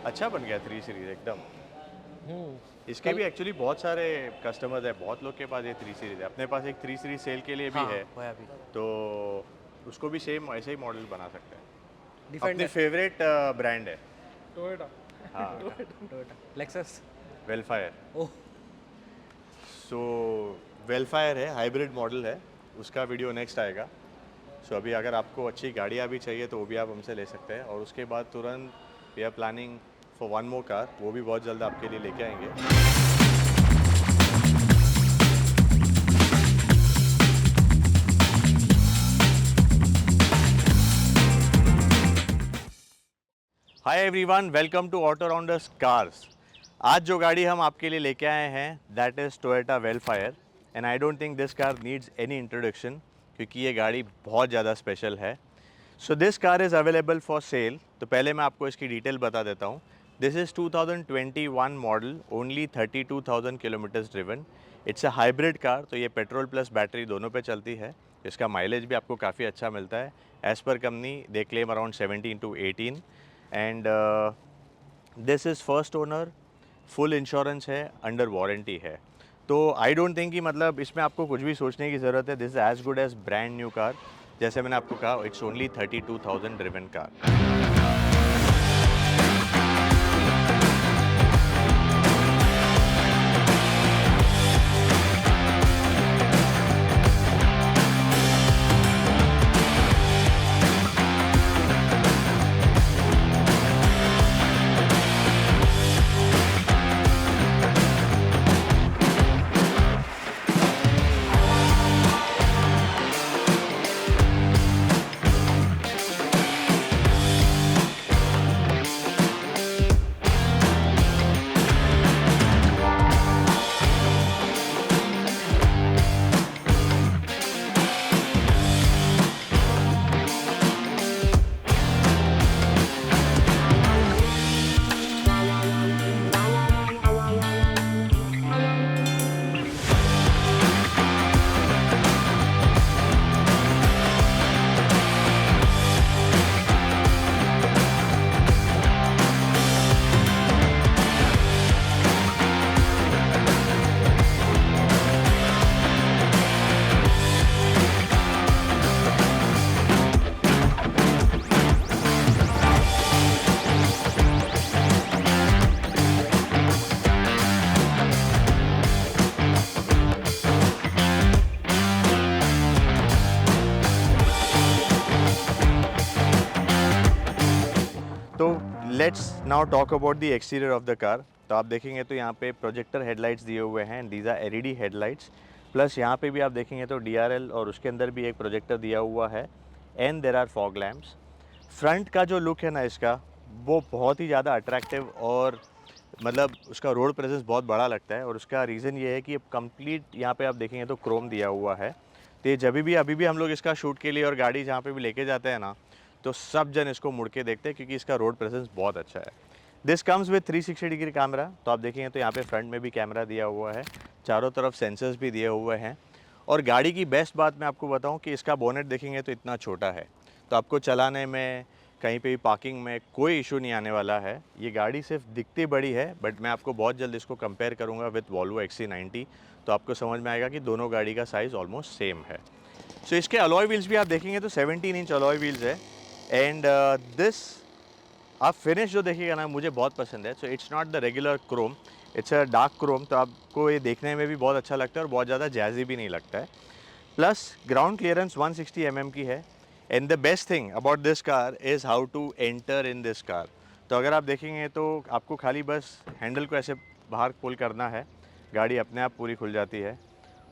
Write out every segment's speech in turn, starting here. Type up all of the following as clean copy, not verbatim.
अच्छा बन गया 3 सीरीज एकदम। इसके कल भी एक्चुअली बहुत सारे कस्टमर्स हैं, बहुत लोग के पास ये 3 सीरीज है। अपने पास एक 3 सीरीज सेल के लिए भी हाँ है, वो है अभी तो उसको भी सेम ऐसे ही मॉडल बना सकते हैं। अपनी डिफेंडर फेवरेट ब्रांड है। टोयोटा। हाँ, टोयोटा लेक्सस। वेलफायर। ओह सो वेलफायर है, हाइब्रिड मॉडल है, उसका वीडियो नेक्स्ट आएगा। सो अभी अगर आपको अच्छी गाड़ियाँ भी चाहिए तो वो भी आप हमसे ले सकते हैं। और उसके बाद तुरंत we are planning for one more car, वो भी बहुत जल्द आपके लिए लेके आएंगे। Hi everyone, welcome to auto rounders cars. आज जो गाड़ी हम आपके लिए लेके आए हैं that is Toyota Vellfire, and I don't think this car needs any introduction, क्योंकि ये गाड़ी बहुत ज़्यादा स्पेशल है। So this car is available for sale. तो पहले मैं आपको इसकी डिटेल बता देता हूँ। This is 2021 model, only 32,000 kilometres driven. It's a hybrid car, तो ये पेट्रोल प्लस बैटरी दोनों पे चलती है। इसका माइलेज भी आपको काफ़ी अच्छा मिलता है। As per company they claim around 17 to 18, and this is first owner, full insurance है, अंडर वारंटी है। तो आई डोंट थिंक कि मतलब इसमें आपको कुछ भी सोचने की ज़रूरत है। This is as good as brand new car. जैसे मैंने आपको कहा, इट्स ओनली 32,000 ड्रिवन कार। तो let's now talk about the exterior of the car. तो आप देखेंगे तो यहाँ पे प्रोजेक्टर हेडलाइट्स दिए हुए हैं, and these are LED headlights. Plus यहाँ पे भी आप देखेंगे तो डीआरएल और उसके अंदर भी एक प्रोजेक्टर दिया हुआ है, and there are fog lamps. Front का जो लुक है ना इसका, वो बहुत ही ज़्यादा अट्रैक्टिव और मतलब उसका रोड प्रेजेंस बहुत बड़ा लगता है। और उसका रीज़न ये है कि कंप्लीट यहाँ पे आप देखेंगे तो क्रोम दिया हुआ है। तो ये जब भी अभी भी हम लोग इसका शूट के लिए और गाड़ी जहाँ पे भी लेके जाते हैं ना, तो सब जन इसको मुड़ के देखते हैं, क्योंकि इसका रोड प्रेजेंस बहुत अच्छा है। This comes with 360 degree camera. तो आप देखेंगे तो यहाँ पे फ्रंट में भी कैमरा दिया हुआ है, चारों तरफ सेंसर्स भी दिए हुए हैं। और गाड़ी की बेस्ट बात मैं आपको बताऊँ कि इसका बोनेट देखेंगे तो इतना छोटा है, तो आपको चलाने में, कहीं पे भी पार्किंग में कोई इशू नहीं आने वाला है। ये गाड़ी सिर्फ दिखती बड़ी है, बट मैं आपको बहुत जल्द इसको कंपेयर करूँगा विद वॉल्वो XC90, तो आपको समझ में आएगा कि दोनों गाड़ी का साइज़ ऑलमोस्ट सेम है। सो इसके अलॉय व्हील्स भी आप देखेंगे तो 17 इंच अलॉय व्हील्स है, एंड दिस आप फिनिश जो देखिएगा ना, मुझे बहुत पसंद है। So it's not the regular Chrome, it's a dark Chrome, तो आपको ये देखने में भी बहुत अच्छा लगता है और बहुत ज़्यादा जैज़ी भी नहीं लगता है। प्लस ग्राउंड क्लियरेंस 160 mm की है, and the best thing about this car is how to enter in this car. तो अगर आप देखेंगे तो आपको खाली बस हैंडल को ऐसे बाहर पुल करना है, गाड़ी अपने आप पूरी खुल जाती है।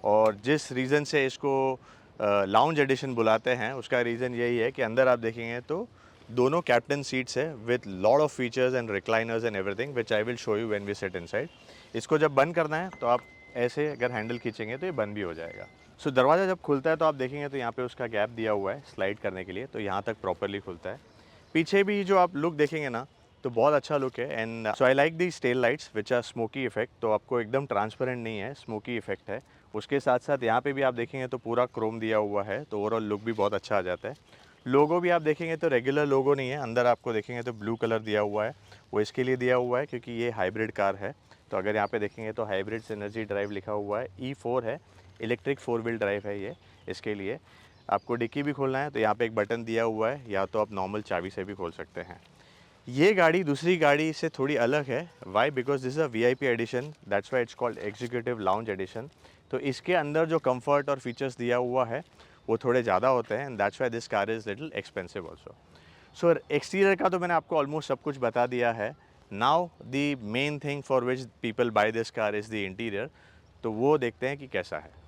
और जिस रीज़न से इसको लाउंज एडिशन बुलाते हैं, उसका रीज़न यही है कि अंदर आप देखेंगे तो दोनों कैप्टन सीट्स है with lot of features and recliners and everything, which I will show you when we sit inside. इसको जब बंद करना है तो आप ऐसे अगर हैंडल खींचेंगे तो ये बंद भी हो जाएगा। सो दरवाज़ा जब खुलता है तो आप देखेंगे तो यहाँ पे उसका गैप दिया हुआ है स्लाइड करने के लिए, तो यहाँ तक प्रॉपरली खुलता है। पीछे भी जो आप लुक देखेंगे ना, तो बहुत अच्छा लुक है। And so I like the tail lights which are smoky effect, तो आपको एकदम ट्रांसपेरेंट नहीं है, स्मोकी इफेक्ट है। उसके साथ साथ यहाँ पे भी आप देखेंगे तो पूरा क्रोम दिया हुआ है, तो ओवरऑल लुक भी बहुत अच्छा आ जाता है। लोगो भी आप देखेंगे तो रेगुलर लोगो नहीं है, अंदर आपको देखेंगे तो ब्लू कलर दिया हुआ है, वो इसके लिए दिया हुआ है क्योंकि ये हाइब्रिड कार है। तो अगर यहाँ पे देखेंगे तो हाइब्रिड सिनर्जी ड्राइव लिखा हुआ है, E4 है, इलेक्ट्रिक 4 व्हील ड्राइव है ये। इसके लिए आपको डिक्की भी खोलना है तो यहाँ पे एक बटन दिया हुआ है, या तो आप नॉर्मल चाबी से भी खोल सकते हैं। ये गाड़ी दूसरी गाड़ी से थोड़ी अलग है। Why? Because this is a VIP edition, that's why it's called executive lounge edition. तो इसके अंदर जो कंफर्ट और फीचर्स दिया हुआ है वो थोड़े ज़्यादा होते हैं, and that's why this car is little expensive also. So exterior का तो मैंने आपको ऑलमोस्ट सब कुछ बता दिया है। Now the main thing for which people buy this car is the interior. तो वो देखते हैं कि कैसा है।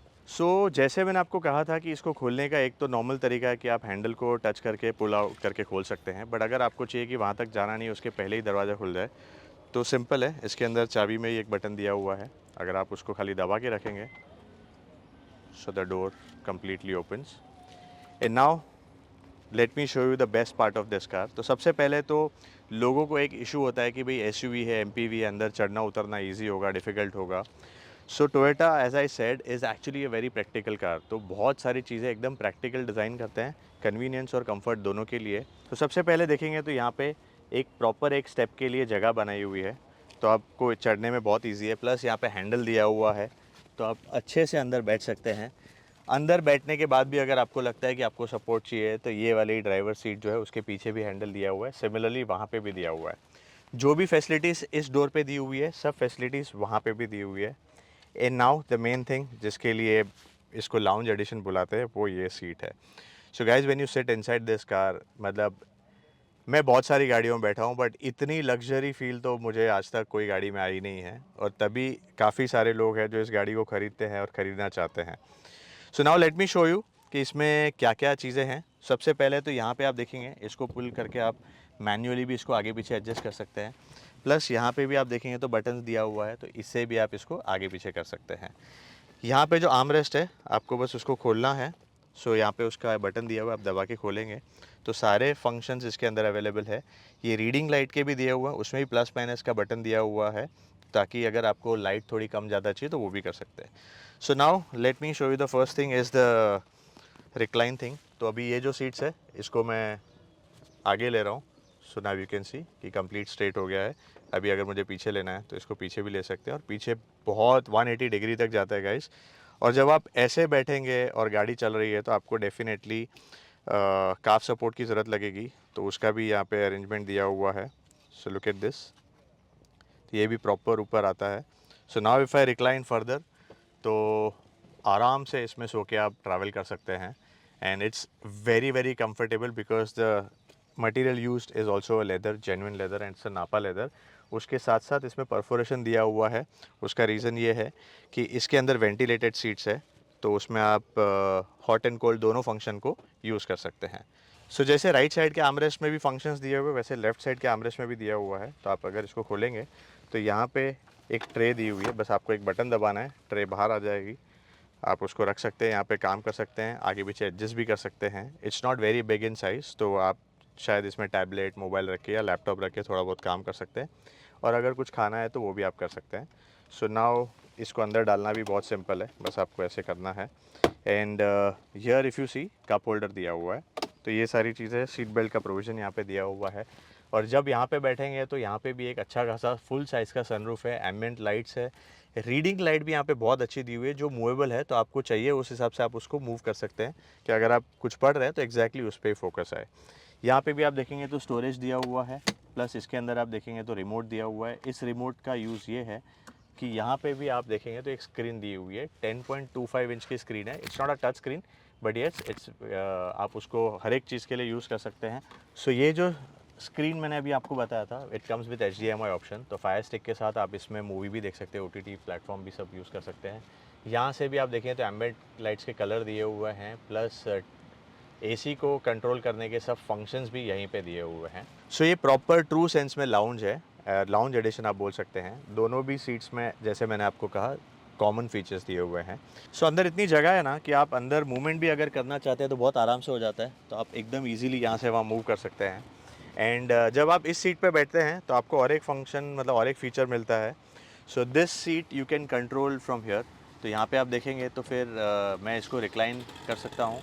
जैसे मैंने आपको कहा था कि इसको खोलने का एक तो नॉर्मल तरीका है कि आप हैंडल को टच करके पुल आउट करके खोल सकते हैं, बट अगर आपको चाहिए कि वहाँ तक जाना नहीं, उसके पहले ही दरवाज़ा खुल जाए, तो सिंपल है। इसके अंदर चाबी में ही एक बटन दिया हुआ है, अगर आप उसको खाली दबा के रखेंगे so the door completely opens. And now let me show you the best part of this car. तो सबसे पहले तो लोगों को एक इशू होता है कि भाई SUV है, MPV है, अंदर चढ़ना उतरना ईजी होगा, डिफ़िकल्ट होगा। So Toyota, as I said, is actually a very practical car. तो बहुत सारी चीज़ें एकदम प्रैक्टिकल डिज़ाइन करते हैं, कन्वीनियंस और कंफर्ट दोनों के लिए। तो सबसे पहले देखेंगे तो यहाँ पे एक प्रॉपर एक स्टेप के लिए जगह बनाई हुई है, तो आपको चढ़ने में बहुत ईजी है। प्लस यहाँ पे हैंडल दिया हुआ है, तो आप अच्छे से अंदर बैठ सकते हैं। अंदर बैठने के बाद भी अगर आपको लगता है कि आपको सपोर्ट चाहिए, तो ये वाली ड्राइवर सीट जो है उसके पीछे भी हैंडल दिया हुआ है, सिमिलरली वहाँ पे भी दिया हुआ है। जो भी फैसिलिटीज़ इस डोर पे दी हुई है, सब फैसिलिटीज़ वहाँ पे भी दी हुई है। And now the main thing जिसके लिए इसको लाउंज एडिशन बुलाते हैं, वो ये सीट है। So guys, when you sit inside this car, मतलब मैं बहुत सारी गाड़ियों में बैठा हूँ, बट इतनी लग्जरी फील तो मुझे आज तक कोई गाड़ी में आई नहीं है, और तभी काफ़ी सारे लोग हैं जो इस गाड़ी को ख़रीदते हैं और ख़रीदना चाहते हैं। So now let me show you कि इसमें क्या क्या चीज़ें हैं। सबसे पहले तो यहाँ पे आप देखेंगे, इसको पुल करके आप मैन्युअली भी इसको आगे पीछे एडजस्ट कर सकते हैं। प्लस यहाँ पे भी आप देखेंगे तो बटन्स दिया हुआ है, तो इससे भी आप इसको आगे पीछे कर सकते हैं। यहाँ पे जो आर्मरेस्ट है, आपको बस उसको खोलना है। यहाँ पे उसका बटन दिया हुआ है, आप दबा के खोलेंगे तो सारे फंक्शंस इसके अंदर अवेलेबल है। ये रीडिंग लाइट के भी दिया हुआ है, उसमें भी प्लस माइनस का बटन दिया हुआ है, ताकि अगर आपको लाइट थोड़ी कम ज़्यादा चाहिए तो वो भी कर सकते हैं। So now let me show you the first thing is the recline thing. तो अभी ये जो सीट्स है, इसको मैं आगे ले रहा हूँ। So now you can see कि कंप्लीट स्ट्रेट हो गया है। अभी अगर मुझे पीछे लेना है तो इसको पीछे भी ले सकते हैं, और पीछे बहुत 180 डिग्री तक जाता है गाइस। और जब आप ऐसे बैठेंगे और गाड़ी चल रही है तो आपको डेफिनेटली काफ सपोर्ट की ज़रूरत लगेगी, तो उसका भी यहाँ पे अरेंजमेंट दिया हुआ है। सो लुक एट दिस, ये भी प्रॉपर ऊपर आता है। So now if I recline further, तो आराम से इसमें सो के आप ट्रैवल कर सकते हैं, and it's very very comfortable because the material used is also leather, genuine leather, and it's नापा लेदर। उसके साथ साथ इसमें परफोरेशन दिया हुआ है। उसका रीज़न ये है कि इसके अंदर वेंटिलेटेड सीट्स है, तो उसमें आप हॉट एंड कोल्ड दोनों फंक्शन को यूज़ कर सकते हैं। जैसे राइट साइड के आर्मरेस्ट में भी फंक्शंस दिए हुए, वैसे लेफ्ट साइड के आर्मरेस्ट में भी दिया हुआ है। तो आप अगर इसको खोलेंगे तो यहाँ पे एक ट्रे दी हुई है, बस आपको एक बटन दबाना है, ट्रे बाहर आ जाएगी। आप उसको रख सकते हैं, यहाँ पे काम कर सकते हैं, आगे पीछे एडजस्ट भी कर सकते हैं। It's not very big in size, तो आप शायद इसमें टैबलेट, मोबाइल रख के या लैपटॉप रख के थोड़ा बहुत काम कर सकते हैं, और अगर कुछ खाना है तो वो भी आप कर सकते हैं। नाउ इसको अंदर डालना भी बहुत सिंपल है, बस आपको ऐसे करना है। And here if you see, cup holder दिया हुआ है। तो ये सारी चीज़ें, सीट बेल्ट का प्रोविज़न यहाँ पे दिया हुआ है। और जब यहाँ पे बैठेंगे तो यहाँ पे भी एक अच्छा खासा फुल साइज़ का सनरूफ है, एम्बिएंट लाइट्स है, रीडिंग लाइट भी यहाँ पे बहुत अच्छी दी हुई है, जो मूवेबल है, तो आपको चाहिए उस हिसाब से आप उसको मूव कर सकते हैं, कि अगर आप कुछ पढ़ रहे हैं तो एग्जैक्टली उस पर फोकस आए। यहाँ पे भी आप देखेंगे तो स्टोरेज दिया हुआ है, प्लस इसके अंदर आप देखेंगे तो रिमोट दिया हुआ है। इस रिमोट का यूज़ ये है कि यहाँ पे भी आप देखेंगे तो एक स्क्रीन दी हुई है, 10.25 इंच की स्क्रीन है। It's not a touch screen, but yes it's, आप उसको हर एक चीज़ के लिए यूज़ कर सकते हैं। ये जो स्क्रीन मैंने अभी आपको बताया था, it comes with HDMI option, तो फायर स्टिक के साथ आप इसमें मूवी भी देख सकते हैं, OTT प्लेटफॉर्म भी सब यूज़ कर सकते हैं। यहाँ से भी आप देखें तो एम्बिएंट लाइट्स के कलर दिए हुए हैं, प्लस AC को कंट्रोल करने के सब फंक्शंस भी यहीं पे दिए हुए हैं। ये प्रॉपर ट्रू सेंस में लाउंज है, लाउंज एडिशन आप बोल सकते हैं। दोनों भी सीट्स में, जैसे मैंने आपको कहा, कॉमन फीचर्स दिए हुए हैं। अंदर इतनी जगह है ना कि आप अंदर मूवमेंट भी अगर करना चाहते हैं तो बहुत आराम से हो जाता है, तो आप एकदम ईजीली यहाँ से वहाँ मूव कर सकते हैं। एंड जब आप इस सीट पे बैठते हैं तो आपको और एक फंक्शन, मतलब और एक फ़ीचर मिलता है। This seat you can control from here. तो यहाँ पे आप देखेंगे तो फिर मैं इसको रिक्लाइन कर सकता हूँ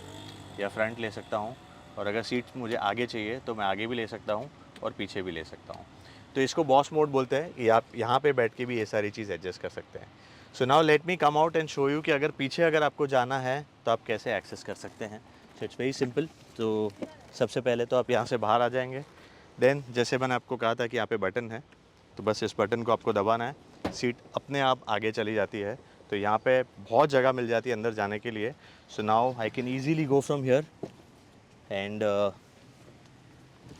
या फ्रंट ले सकता हूँ, और अगर सीट मुझे आगे चाहिए तो मैं आगे भी ले सकता हूँ और पीछे भी ले सकता हूँ। तो इसको बॉस मोड बोलते हैं कि आप यहाँ पे बैठ के भी ये सारी चीज़ एडजस्ट कर सकते हैं। So now let me come out and show you कि अगर पीछे अगर आपको जाना है तो आप कैसे एक्सेस कर सकते हैं। So it's very simple. तो सबसे पहले तो आप यहाँ से बाहर आ जाएंगे। देन जैसे मैंने आपको कहा था कि यहाँ पे बटन है, तो बस इस बटन को आपको दबाना है, सीट अपने आप आगे चली जाती है। तो यहाँ पे बहुत जगह मिल जाती है अंदर जाने के लिए। So now I can easily go from here and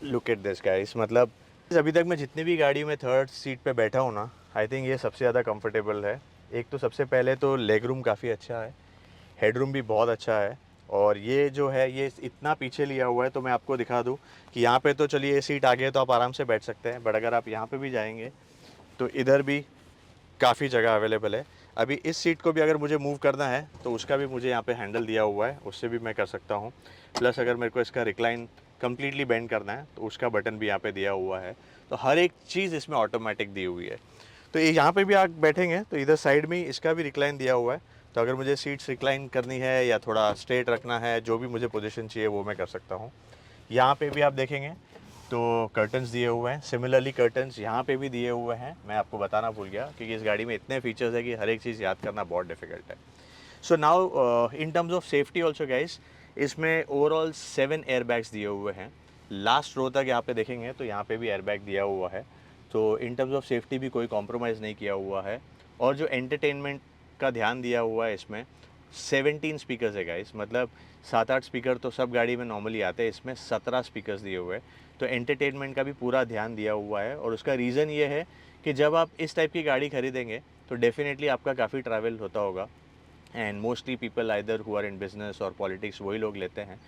look at this guys. मतलब अभी तक मैं जितनी भी गाड़ी में थर्ड सीट पे बैठा हूँ ना, आई थिंक ये सबसे ज़्यादा कंफर्टेबल है। एक तो सबसे पहले तो लेग रूम काफ़ी अच्छा है, हेड रूम भी बहुत अच्छा है, और ये जो है ये इतना पीछे लिया हुआ है। तो मैं आपको दिखा दूँ कि यहाँ पे तो चलिए ये सीट आगे है तो आप आराम से बैठ सकते हैं, बट अगर आप यहाँ पे भी जाएंगे तो इधर भी काफ़ी जगह अवेलेबल है। अभी इस सीट को भी अगर मुझे मूव करना है तो उसका भी मुझे यहाँ पे हैंडल दिया हुआ है, उससे भी मैं कर सकता हूँ। प्लस अगर मेरे को इसका रिक्लाइन कम्प्लीटली बेंड करना है तो उसका बटन भी यहाँ पे दिया हुआ है। तो हर एक चीज़ इसमें ऑटोमेटिक दी हुई है। तो ये यहाँ पे भी आप बैठेंगे तो इधर साइड में इसका भी रिक्लाइन दिया हुआ है। तो अगर मुझे सीट्स रिक्लाइन करनी है या थोड़ा स्ट्रेट रखना है, जो भी मुझे पोजीशन चाहिए वो मैं कर सकता हूँ। यहाँ पे भी आप देखेंगे तो कर्टन्स दिए हुए हैं। सिमिलरली कर्टन्स यहाँ पे भी दिए हुए हैं। मैं आपको बताना भूल गया क्योंकि इस गाड़ी में इतने फीचर्स है कि हर एक चीज़ याद करना बहुत डिफिकल्ट है। So now in terms of safety also guys, इसमें ओवरऑल 7 एयरबैग्स दिए हुए हैं। लास्ट रो तक यहाँ पे देखेंगे तो यहाँ पे भी एयरबैग दिया हुआ है। तो इन टर्म्स ऑफ सेफ्टी भी कोई कॉम्प्रोमाइज़ नहीं किया हुआ है। और जो एंटरटेनमेंट का ध्यान दिया हुआ है इसमें, 17 स्पीकर्स है गाइस। मतलब 7-8 स्पीकर तो सब गाड़ी में नॉर्मली आते हैं, इसमें 17 स्पीकर्स दिए हुए हैं। तो एंटरटेनमेंट का भी पूरा ध्यान दिया हुआ है। और उसका रीज़न ये है कि जब आप इस टाइप की गाड़ी खरीदेंगे तो डेफिनेटली आपका काफ़ी ट्रैवल होता होगा, and mostly people either who are in business और पॉलिटिक्स वही लोग लेते हैं।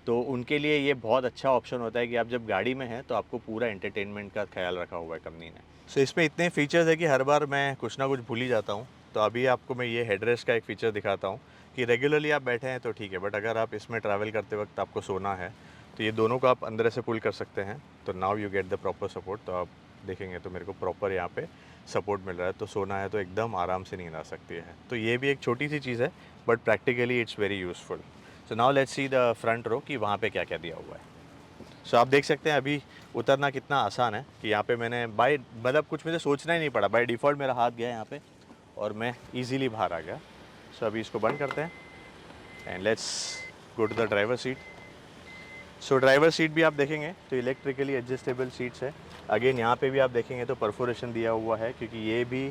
तो उनके लिए ये बहुत अच्छा ऑप्शन होता है कि आप जब गाड़ी में हैं तो आपको पूरा एंटरटेनमेंट का ख्याल रखा हुआ है कंपनी ने। सो इसमें इतने फीचर्स है कि हर बार मैं कुछ ना कुछ भूल ही जाता हूँ। तो अभी आपको मैं ये हेडरेस्ट का एक फ़ीचर दिखाता हूँ कि रेगुलरली आप बैठे हैं तो ठीक है, बट अगर आप इसमें ट्रैवल करते वक्त आपको सोना है तो ये दोनों को आप अंदर से पुल कर सकते हैं। तो now you get the proper support. तो आप देखेंगे तो मेरे को प्रॉपर यहाँ पे सपोर्ट मिल रहा है, तो सोना है तो एकदम आराम से नींद आ सकती है। तो ये भी एक छोटी सी चीज़ है, but practically it's very useful. So now let's see the front row कि वहाँ पे क्या क्या दिया हुआ है। सो आप देख सकते हैं अभी उतरना कितना आसान है कि यहाँ पे मैंने बाय मतलब कुछ मुझे सोचना ही नहीं पड़ा, बाय डिफ़ॉल्ट मेरा हाथ गया यहाँ पे और मैं इजीली बाहर आ गया। सो अभी इसको बंद करते हैं and let's go to the driver seat. So driver seat भी आप देखेंगे तो इलेक्ट्रिकली एडजस्टेबल सीट्स है। अगेन यहाँ पे भी आप देखेंगे तो परफोरेशन दिया हुआ है क्योंकि ये भी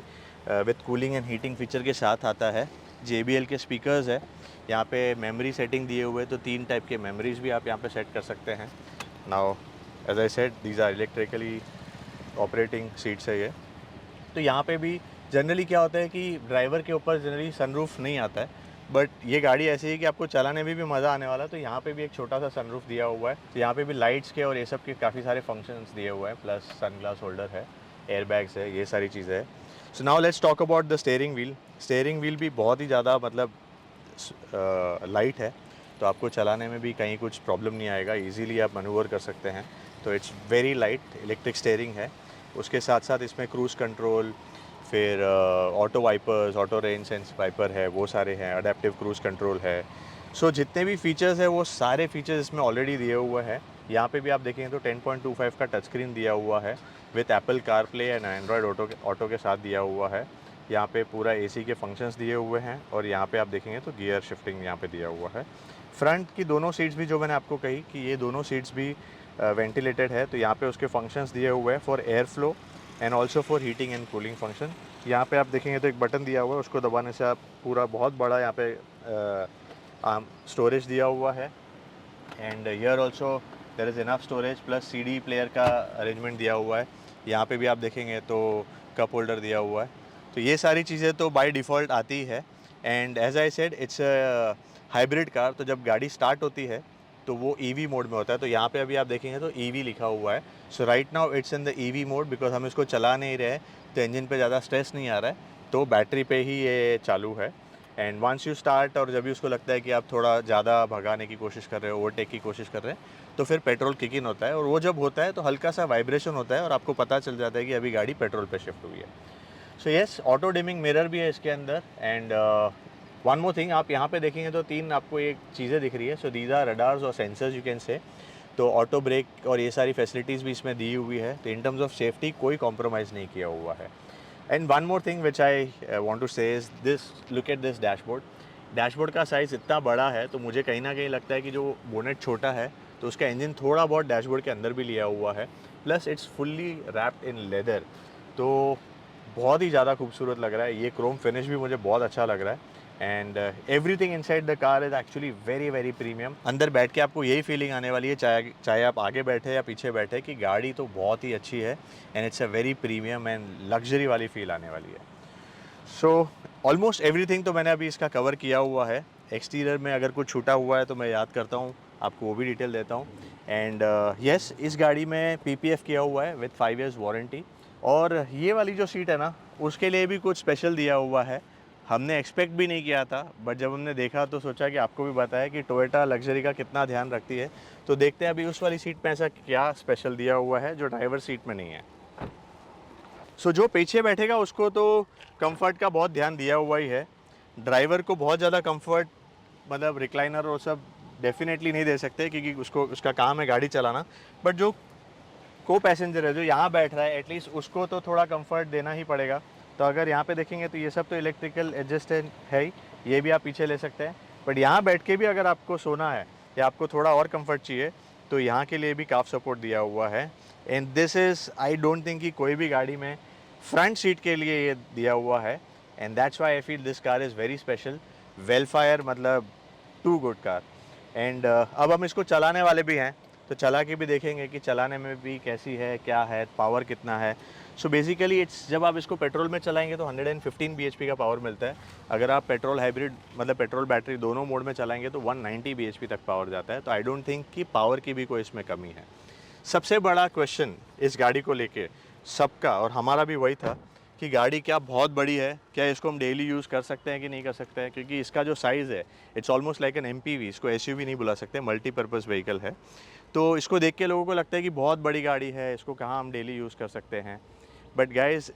with cooling and heating feature के साथ आता है। JBL के स्पीकर्स है। यहाँ पे मेमोरी सेटिंग दिए हुए, तो 3 टाइप के मेमोरीज भी आप यहाँ पे सेट कर सकते हैं। Now as I said these are electrically operating seats है ये। तो यहाँ पे भी जनरली क्या होता है कि ड्राइवर के ऊपर जनरली सनरूफ नहीं आता है, बट ये गाड़ी ऐसी है कि आपको चलाने में भी मज़ा आने वाला है। तो यहाँ पे भी एक छोटा सा सनरूफ दिया हुआ है। तो यहाँ पे भी लाइट्स के और ये सब के काफ़ी सारे फंक्शंस दिए हुए हैं, प्लस सन ग्लास होल्डर है, एयरबैग्स है, ये सारी चीज़ें हैं। सो now let's talk about the steering wheel. Steering wheel भी बहुत ही ज़्यादा मतलब लाइट है, तो आपको चलाने में भी कहीं कुछ प्रॉब्लम नहीं आएगा, इजीली आप मैनूवर कर सकते हैं। तो it's very light, electric steering है। उसके साथ साथ इसमें क्रूज़ कंट्रोल, फिर auto wipers, auto rain sense wiper है, वो सारे हैं, अडेप्टिव क्रूज़ कंट्रोल है। सो जितने भी फीचर्स हैं वो सारे फीचर्स इसमें ऑलरेडी दिए हुए हैं। यहाँ पे भी आप देखेंगे तो 10.25 का टच स्क्रीन दिया हुआ है with Apple car play and Android auto के साथ दिया हुआ है। यहाँ पे पूरा AC के फंक्शंस दिए हुए हैं, और यहाँ पे आप देखेंगे तो गियर शिफ्टिंग यहाँ पे दिया हुआ है। फ्रंट की दोनों सीट्स भी जो मैंने आपको कही कि ये दोनों सीट्स भी वेंटिलेटेड है, तो यहाँ पे उसके फंक्शंस दिए हुए हैं for air flow and also for heating and cooling function. यहाँ पे आप देखेंगे तो एक बटन दिया हुआ है, उसको दबाने से आप पूरा बहुत बड़ा यहाँ पे स्टोरेज दिया हुआ है, and here also there is enough storage, plus CD player का अरेंजमेंट दिया हुआ है। यहाँ पे भी आप देखेंगे तो कप होल्डर दिया हुआ है। तो ये सारी चीज़ें तो बाय डिफ़ॉल्ट आती है, and as I said it's hybrid car. तो जब गाड़ी स्टार्ट होती है तो वो EV मोड में होता है। तो यहाँ पे अभी आप देखेंगे तो EV लिखा हुआ है। So right now it's in the EV mode because हम इसको चला नहीं रहे, तो इंजन पे ज़्यादा स्ट्रेस नहीं आ रहा है, तो बैटरी पे ही ये चालू है। एंड वंस यू स्टार्ट, और जब भी उसको लगता है कि आप थोड़ा ज़्यादा भगाने की कोशिश कर रहे हो, ओवरटेक की कोशिश कर रहे हैं, तो फिर पेट्रोल किक इन होता है, और वो जब होता है तो हल्का सा वाइब्रेशन होता है और आपको पता चल जाता है कि अभी गाड़ी पेट्रोल पे शिफ्ट हुई है। So yes, auto dimming mirror भी है इसके अंदर। एंड वन मोर थिंग, आप यहाँ पे देखेंगे तो 3 आपको एक चीज़ें दिख रही है। सो दीज आर रडार्स और सेंसर्स यू कैन से। तो ऑटो ब्रेक और ये सारी फैसिलिटीज़ भी इसमें दी हुई है, तो इन टर्म्स ऑफ सेफ्टी कोई कॉम्प्रोमाइज़ नहीं किया हुआ है। And one more thing which I want to say is this, look at this dashboard. Dashboard का साइज़ इतना बड़ा है तो मुझे कहीं ना कहीं लगता है कि जो बोनेट छोटा है तो उसका इंजन थोड़ा बहुत डैशबोर्ड के अंदर भी लिया हुआ है, plus it's fully wrapped in leather, तो बहुत ही ज़्यादा खूबसूरत लग रहा है। ये क्रोम फिनिश भी मुझे बहुत अच्छा लग रहा है and everything inside the car is actually very very premium. अंदर बैठ के आपको यही फीलिंग आने वाली है, चाहे आप आगे बैठे या पीछे बैठे, कि गाड़ी तो बहुत ही अच्छी है and it's a very premium and luxury वाली फील आने वाली है। सो ऑलमोस्ट एवरीथिंग तो मैंने अभी इसका कवर किया हुआ है। एक्सटीरियर में अगर कुछ छूटा हुआ है तो मैं याद करता हूँ, आपको वो भी डिटेल देता हूँ। एंड यस, इस गाड़ी में PPF किया हुआ है विथ 5 years वारंटी। और ये वाली जो सीट है ना, उसके लिए भी कुछ स्पेशल दिया हुआ है। हमने एक्सपेक्ट भी नहीं किया था, बट जब हमने देखा तो सोचा कि आपको भी बताया कि टोयोटा लग्जरी का कितना ध्यान रखती है। तो देखते हैं अभी उस वाली सीट में ऐसा क्या स्पेशल दिया हुआ है जो ड्राइवर सीट में नहीं है। सो जो पीछे बैठेगा उसको तो कंफर्ट का बहुत ध्यान दिया हुआ ही है। ड्राइवर को बहुत ज़्यादा कंफर्ट, मतलब रिक्लाइनर और सब डेफिनेटली नहीं दे सकते, क्योंकि उसका काम है गाड़ी चलाना। बट जो को पैसेंजर है, जो यहाँ बैठ रहा है, एटलीस्ट उसको तो थोड़ा कंफर्ट देना ही पड़ेगा। तो अगर यहाँ पे देखेंगे तो ये सब तो इलेक्ट्रिकल एडजस्ट है ही, ये भी आप पीछे ले सकते हैं। बट यहाँ बैठ के भी अगर आपको सोना है या आपको थोड़ा और कंफर्ट चाहिए तो यहाँ के लिए भी काफ़ी सपोर्ट दिया हुआ है। And this is, I don't think कि कोई भी गाड़ी में फ्रंट सीट के लिए ये दिया हुआ है। And that's why I feel this car is very special. Vellfire मतलब टू गुड कार। एंड अब हम इसको चलाने वाले भी हैं, तो चला के भी देखेंगे कि चलाने में भी कैसी है, क्या है, पावर कितना है। सो बेसिकली इट्स, जब आप इसको पेट्रोल में चलाएंगे तो 115 bhp का पावर मिलता है। अगर आप पेट्रोल हाइब्रिड मतलब पेट्रोल बैटरी दोनों मोड में चलाएंगे तो 190 bhp तक पावर जाता है। तो आई डोंट थिंक कि पावर की भी कोई इसमें कमी है। सबसे बड़ा क्वेश्चन इस गाड़ी को लेके सबका और हमारा भी वही था कि गाड़ी क्या बहुत बड़ी है, क्या इसको हम डेली यूज़ कर सकते हैं कि नहीं कर सकते हैं, क्योंकि इसका जो साइज़ है it's almost like an MPV। इसको SUV नहीं बुला सकते, मल्टीपर्पज़ व्हीकल है। तो इसको देख के लोगों को लगता है कि बहुत बड़ी गाड़ी है, इसको कहाँ हम डेली यूज़ कर सकते हैं। But guys,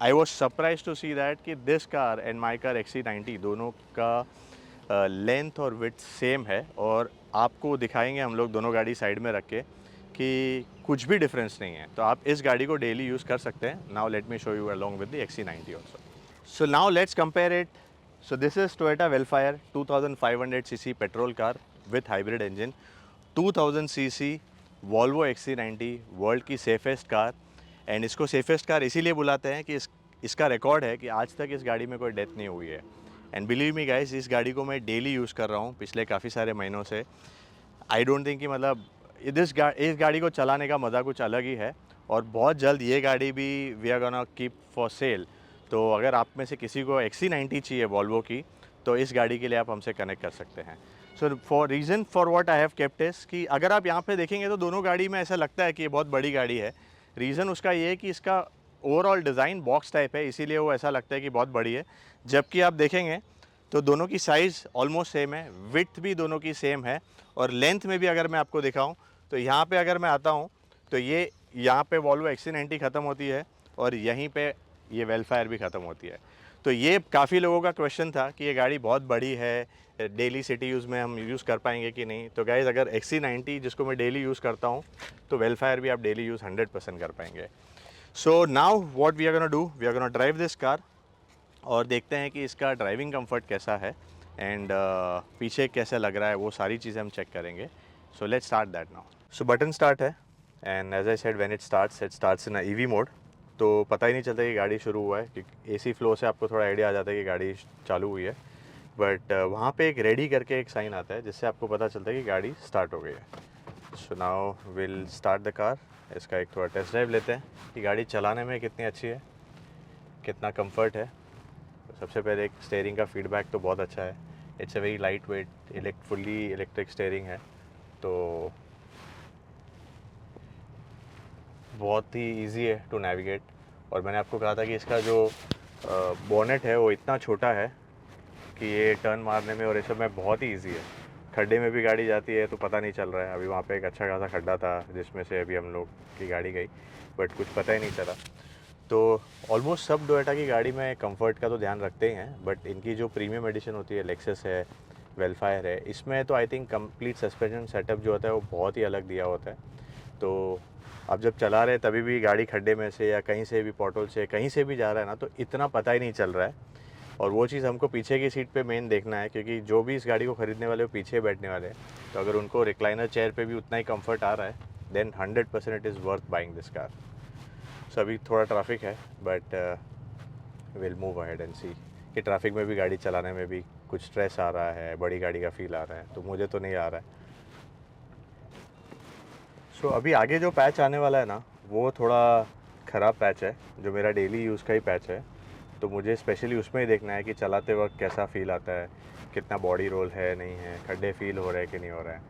I was surprise to see that कि this car and my car XC90 दोनों का लेंथ और विड्थ सेम है। और आपको दिखाएंगे हम लोग दोनों गाड़ी साइड में रख के कि कुछ भी डिफरेंस नहीं है, तो आप इस गाड़ी को डेली यूज़ कर सकते हैं। Now let me show you along with the XC90 also. So now let's compare it. So this is Toyota Vellfire 2500 cc petrol car with hybrid engine, 2000 cc Volvo XC90, world की safest car. And इसको safest car इसीलिए बुलाते हैं कि इसका record है कि आज तक इस गाड़ी में कोई डेथ नहीं हुई है। एंड बिलीव मी गाइस, इस गाड़ी को मैं डेली यूज़ कर रहा हूँ पिछले काफ़ी सारे महीनों से। आई डोंट थिंक कि मतलब इस गाड़ी को चलाने का मज़ा कुछ अलग ही है। और बहुत जल्द ये गाड़ी भी we are gonna keep for sale. तो अगर आप में से किसी को XC90 चाहिए वॉल्वो की, तो इस गाड़ी के लिए आप हमसे कनेक्ट कर सकते हैं। So for reason for what I have kept इस कि अगर आप यहाँ पे देखेंगे तो दोनों गाड़ी में ऐसा लगता है कि ये बहुत बड़ी गाड़ी है। रीज़न उसका ये है कि इसका ओवरऑल डिज़ाइन बॉक्स टाइप है, इसीलिए वो ऐसा लगता है कि बहुत बड़ी है। जबकि आप देखेंगे तो दोनों की साइज़ ऑलमोस्ट सेम है, विड्थ भी दोनों की सेम है। और लेंथ में भी अगर मैं आपको दिखाऊं तो यहाँ पे अगर मैं आता हूँ तो ये यहाँ पे वॉल्वो XC90 ख़त्म होती है और यहीं पे ये वेलफायर भी ख़त्म होती है। तो ये काफ़ी लोगों का क्वेश्चन था कि ये गाड़ी बहुत बड़ी है, डेली सिटी यूज़ में हम यूज़ कर पाएंगे कि नहीं। तो गाइज़, अगर XC90 जिसको मैं डेली यूज़ करता हूँ तो वेलफायर भी आप डेली यूज़ 100% कर पाएंगे। So now what we are gonna do, we are gonna drive this car और देखते हैं कि इसका ड्राइविंग कंफर्ट कैसा है एंड पीछे कैसा लग रहा है, वो सारी चीज़ें हम चेक करेंगे। So let's start that now. So button start है and as I said when it starts in EV mode. तो पता ही नहीं चलता कि गाड़ी शुरू हुआ है, क्योंकि AC फ्लो से आपको थोड़ा आइडिया आ जाता है कि गाड़ी चालू हुई है। बट वहाँ पे एक रेडी करके एक साइन आता है जिससे आपको पता चलता है कि गाड़ी स्टार्ट हो गई है। So now will start the car. इसका एक थोड़ा टेस्ट ड्राइव लेते हैं कि गाड़ी चलाने में कितनी अच्छी है, कितना कंफर्ट है। तो सबसे पहले एक स्टीयरिंग का फीडबैक तो बहुत अच्छा है। It's a very light weight fully electric steering है, तो बहुत ही इजी है टू नेविगेट। और मैंने आपको कहा था कि इसका जो बोनेट है वो इतना छोटा है कि ये टर्न मारने में और ये सब में बहुत ही इजी है। खड्डे में भी गाड़ी जाती है तो पता नहीं चल रहा है। अभी वहाँ पे एक अच्छा खासा खड्डा था जिसमें से अभी हम लोग की गाड़ी गई, बट कुछ पता ही नहीं चला। तो ऑलमोस्ट सब टोयोटा की गाड़ी में कंफर्ट का तो ध्यान रखते ही हैं, बट इनकी जो प्रीमियम एडिशन होती है, लेक्सस है वेलफायर है। इसमें तो I think complete suspension setup जो होता है वो बहुत ही अलग दिया होता है। तो अब जब चला रहे तभी भी गाड़ी खड्डे में से या कहीं से भी पॉटल से कहीं से भी जा रहा है ना, तो इतना पता ही नहीं चल रहा है। और वो चीज़ हमको पीछे की सीट पे मेन देखना है, क्योंकि जो भी इस गाड़ी को ख़रीदने वाले वो पीछे बैठने वाले हैं। तो अगर उनको रिक्लाइनर चेयर पे भी उतना ही कंफर्ट आ रहा है, then 100% it is worth buying this car. So अभी थोड़ा ट्रैफिक है, but will move ahead and see कि ट्रैफिक में भी गाड़ी चलाने में भी कुछ स्ट्रेस आ रहा है, बड़ी गाड़ी का फील आ रहा है, तो मुझे तो नहीं आ रहा है। सो अभी आगे जो पैच आने वाला है ना, वो थोड़ा ख़राब पैच है, जो मेरा डेली यूज़ का ही पैच है। तो मुझे स्पेशली उसमें ही देखना है कि चलाते वक्त कैसा फ़ील आता है, कितना बॉडी रोल है नहीं है, खड्डे फील हो रहे हैं कि नहीं हो रहा है।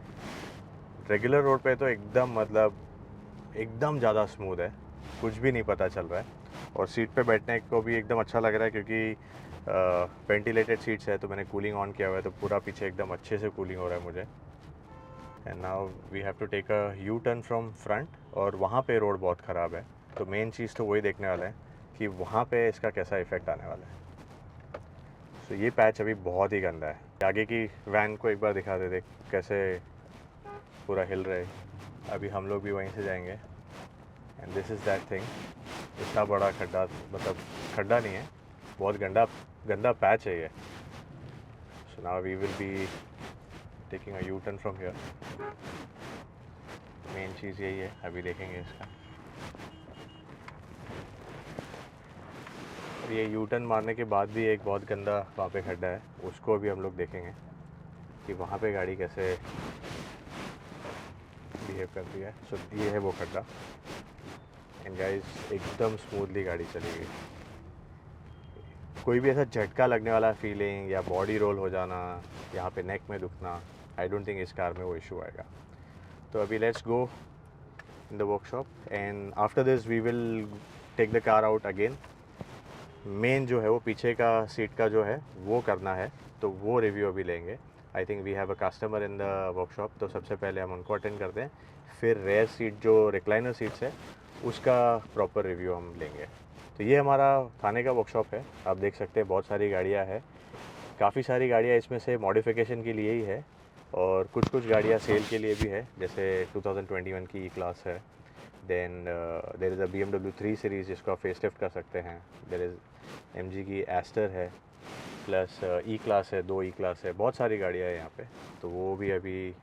रेगुलर रोड पे तो एकदम मतलब एकदम ज़्यादा स्मूथ है, कुछ भी नहीं पता चल रहा है। और सीट पे बैठने को भी एकदम अच्छा लग रहा है, क्योंकि वेंटिलेटेड सीट्स है, तो मैंने कूलिंग ऑन किया हुआ है, तो पूरा पीछे एकदम अच्छे से कूलिंग हो रहा है मुझे। And now we have to take a U turn from front, और वहाँ पे रोड बहुत ख़राब है, तो मेन चीज़ तो वही देखने वाला है कि वहाँ पे इसका कैसा इफ़ेक्ट आने वाला है। तो ये पैच अभी बहुत ही गंदा है। आगे की वैन को एक बार दिखा दे, देख कैसे पूरा हिल रहा है। अभी हम लोग भी वहीं से जाएंगे, and this is that thing. इतना बड़ा खड्डा, मतलब खड्डा नहीं है, बहुत गंदा गंदा पैच है ये। So now we will be taking a U turn from here. Main चीज़ यही है, अभी देखेंगे इसका। और ये यू टर्न मारने के बाद भी एक बहुत गंदा वहाँ पे खड्डा है, उसको भी हम लोग देखेंगे कि वहाँ पे गाड़ी कैसे बिहेव करती है। सो ये है वो खड्डा, एंड गाइस एकदम स्मूथली गाड़ी चली गई। कोई भी ऐसा झटका लगने वाला फीलिंग या बॉडी रोल हो जाना, यहाँ पे नेक में दुखना, आई डोंट थिंक इस कार में वो इशू आएगा। तो अभी let's go in the workshop, and after this we will take the car out again. Main जो है वो पीछे का सीट का जो है वो करना है, तो वो रिव्यू अभी लेंगे। I think we have a customer in the workshop, तो सबसे पहले हम उनको अटेंड करते हैं, फिर रेयर सीट जो रिक्लाइनर सीट्स है उसका प्रॉपर रिव्यू हम लेंगे। तो ये हमारा थाने का वर्कशॉप है, आप देख सकते हैं बहुत सारी गाड़ियाँ हैं। काफ़ी सारी गाड़ियाँ इसमें से मॉडिफिकेशन के लिए ही है, और कुछ कुछ गाड़ियाँ सेल के लिए भी है, जैसे 2021 की क्लास है। Then there is a BMW 3 series जिसको आप फेस लिफ्ट कर सकते हैं। देर इज़ MG की एस्टर है, प्लस ई क्लास है, 2 ई क्लास है, बहुत सारी गाड़ियाँ हैं यहाँ पे। तो वो भी अभी,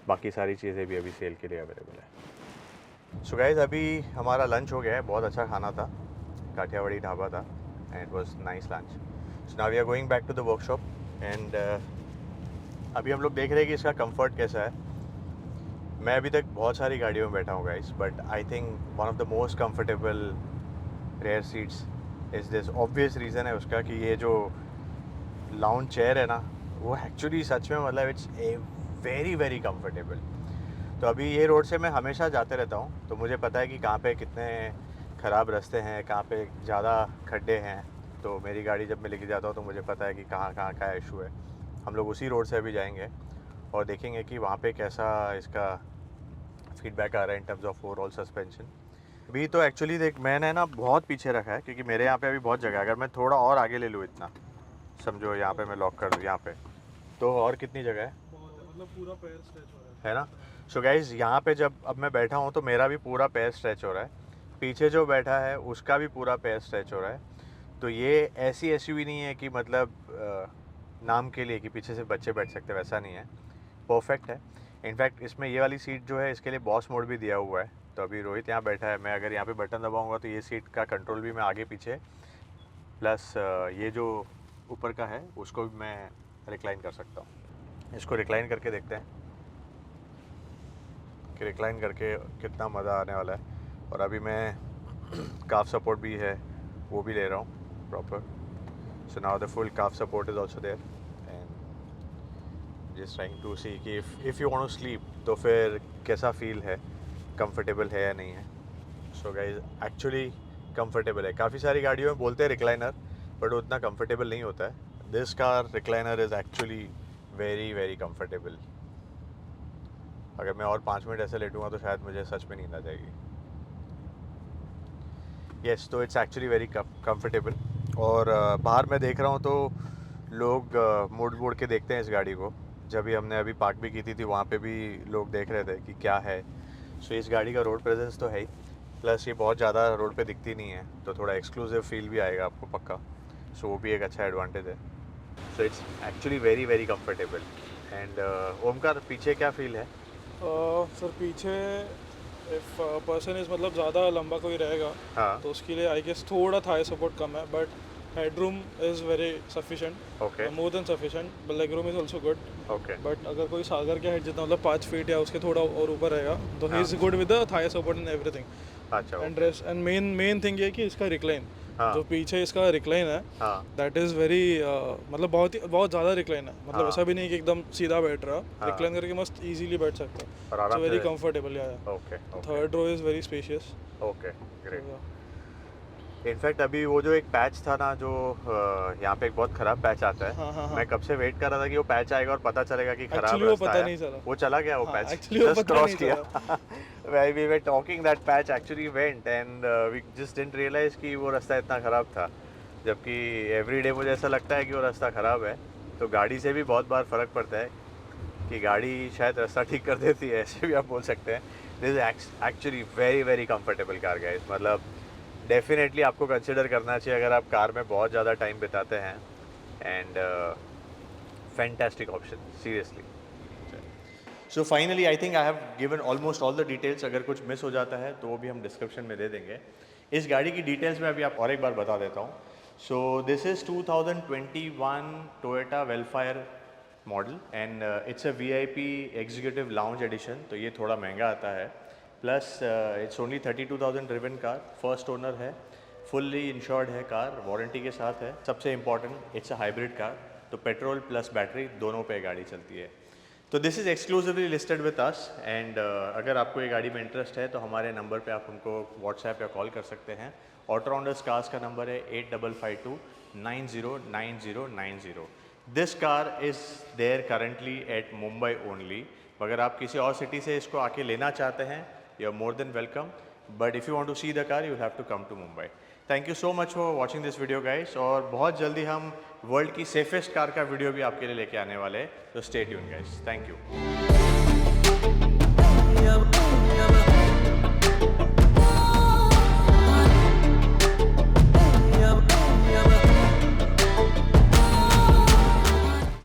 बाकी सारी चीज़ें भी अभी सेल के लिए अवेलेबल है। सो गाइस अभी हमारा लंच हो गया है, बहुत अच्छा खाना था, काठियावाड़ी ढाबा था, and it was nice lunch. So now we are going back to the workshop, and अभी हम लोग देख रहे हैं कि इसका कंफर्ट कैसा है। मैं अभी तक बहुत सारी गाड़ियों में बैठा हूँ guys, but I think one of the most comfortable rear seats is this. Obvious reason है उसका कि ये जो लाउंज चेयर है ना, वो एक्चुअली सच में मतलब it's a very very comfortable. तो अभी ये रोड से मैं हमेशा जाते रहता हूँ, तो मुझे पता है कि कहाँ पे कितने ख़राब रास्ते हैं, कहाँ पे ज़्यादा खड्डे हैं। तो मेरी गाड़ी जब मैं लेके जाता हूँ तो मुझे पता है कि कहाँ कहाँ का इशू है। हम लोग उसी रोड से अभी जाएंगे और देखेंगे कि वहाँ पे कैसा इसका फीडबैक आ रहा है इन टर्म्स ऑफ ओवरऑल सस्पेंशन। अभी तो एक्चुअली देख, मैंने ना बहुत पीछे रखा है, क्योंकि मेरे यहाँ पे अभी बहुत जगह है। अगर मैं थोड़ा और आगे ले लूँ, इतना समझो यहाँ पे मैं लॉक कर दूँ यहाँ पे, तो और कितनी जगह है, मतलब पूरा पैर स्ट्रेच हो रहा है ना। सो गाइज यहाँ पे जब अब मैं बैठा हूँ तो मेरा भी पूरा पैर स्ट्रेच हो रहा है, पीछे जो बैठा है उसका भी पूरा पैर स्ट्रेच हो रहा है। तो ये ऐसी एसयूवी नहीं है कि मतलब नाम के लिए कि पीछे से बच्चे बैठ सकते, वैसा नहीं है, परफेक्ट है। इनफैक्ट इसमें ये वाली सीट जो है इसके लिए बॉस मोड भी दिया हुआ है। तो अभी रोहित यहाँ बैठा है, मैं अगर यहाँ पे बटन दबाऊंगा तो ये सीट का कंट्रोल भी मैं आगे पीछे, प्लस ये जो ऊपर का है उसको भी मैं रिक्लाइन कर सकता हूँ। इसको रिक्लाइन करके देखते हैं कि रिक्लाइन करके कितना मज़ा आने वाला है। और अभी मैं काफ सपोर्ट भी है वो भी ले रहा हूँ proper. So now the full calf support is also there, and just trying to see कि if you want to sleep तो फिर कैसा फील है, कंफर्टेबल है या नहीं है। सो गाइस एक्चुअली कंफर्टेबल है। काफ़ी सारी गाड़ियों में बोलते हैं रिक्लाइनर, बट उतना कंफर्टेबल नहीं होता है। This car recliner is actually very very comfortable. अगर मैं और 5 मिनट ऐसे लेटूंगा तो शायद मुझे सच में नींद आ जाएगी। येस, तो इट्स एक्चुअली वेरी कंफर्टेबल। और बाहर मैं देख रहा हूँ तो लोग मुड़ मुड़ के देखते हैं इस गाड़ी को, जब भी हमने अभी पार्क भी की थी वहाँ पे भी लोग देख रहे थे कि क्या है। सो इस गाड़ी का रोड प्रेजेंस तो है ही, प्लस ये बहुत ज़्यादा रोड पे दिखती नहीं है, तो थोड़ा एक्सक्लूसिव फील भी आएगा आपको पक्का। सो वो भी एक अच्छा एडवांटेज है। So it's actually very very comfortable. And Omkar, पीछे क्या फील है? सर पीछे इफ पर्सन इज मतलब ज़्यादा लंबा कोई रहेगा हाँ। तो उसके लिए आई गेस थोड़ा थाई सपोर्ट कम है, but headroom is very sufficient, okay more than sufficient, but leg room is also good. Okay. But अगर कोई सागर के हेड जितना मतलब 5 फीट या उसके थोड़ा और ऊपर रहेगा तो ही हाँ। Is good with the thigh support and everything. अच्छा and okay. Rest and main thing ये है कि इसका रिक्लाइन, हाँ जो पीछे इसका रिक्लाइन है हाँ दैट इज़ वेरी मतलब बहुत ज़्यादा रिक्लाइन है, मतलब हाँ। ऐसा भी नहीं कि एकदम सीधा बैठ रहा, हाँ। रिक्लाइन करके मस्त इजीली बैठ सकता है। और सो आराम वेरी से। कंफर्टेबल या okay okay third row is very spacious. Okay great. In fact अभी वो जो एक पैच था ना, जो यहाँ पे एक बहुत ख़राब पैच आता है, हाँ हाँ हाँ, मैं कब से वेट कर रहा था कि वो पैच आएगा और पता चलेगा कि ख़राब एक्चुअली वो रास्ता पता आया। नहीं चला। वो चला गया वो हाँ पैच, एक्चुअली वो जस्ट पता क्रॉस नहीं किया। चला। When we were talking that patch actually went and we just didn't realise कि वो रास्ता इतना ख़राब था, जबकि एवरीडे मुझे ऐसा लगता है कि वो रास्ता ख़राब है। तो गाड़ी से भी बहुत बार फ़र्क पड़ता है कि गाड़ी शायद रास्ता ठीक कर देती है, ऐसे भी आप बोल सकते हैं। This is actually very very comfortable car guys, मतलब डेफिनेटली आपको कंसिडर करना चाहिए अगर आप कार में बहुत ज़्यादा टाइम बिताते हैं। And fantastic option seriously. So finally I think I have given almost all the details. अगर कुछ मिस हो जाता है तो वो भी हम डिस्क्रिप्शन में दे देंगे। इस गाड़ी की डिटेल्स में अभी आप और एक बार बता देता हूँ। So this is 2021 Toyota Vellfire model and it's a VIP executive lounge edition, तो ये थोड़ा महंगा आता है। Plus it's only 32,000 driven car, first owner है, फुल्ली इंश्योर्ड है कार, वारंटी के साथ है। सबसे important, it's a hybrid car, तो पेट्रोल प्लस बैटरी दोनों पे गाड़ी चलती है। तो this is exclusively listed with us and अगर आपको ये गाड़ी में इंटरेस्ट है तो हमारे नंबर पे आप हमको व्हाट्सएप या कॉल कर सकते हैं। ऑटोराउंडर्स कार्स का नंबर है 8552909090। This car is there currently at Mumbai only. अगर आप किसी और सिटी से इसको आके लेना चाहते हैं, you are more than welcome, but if you want to see the car you have to come to Mumbai. Thank you so much for watching this video guys, और बहुत जल्दी हम वर्ल्ड की सेफेस्ट कार का वीडियो भी आपके लिए लेके आने वाले हैं, तो stay tune guys. Thank you.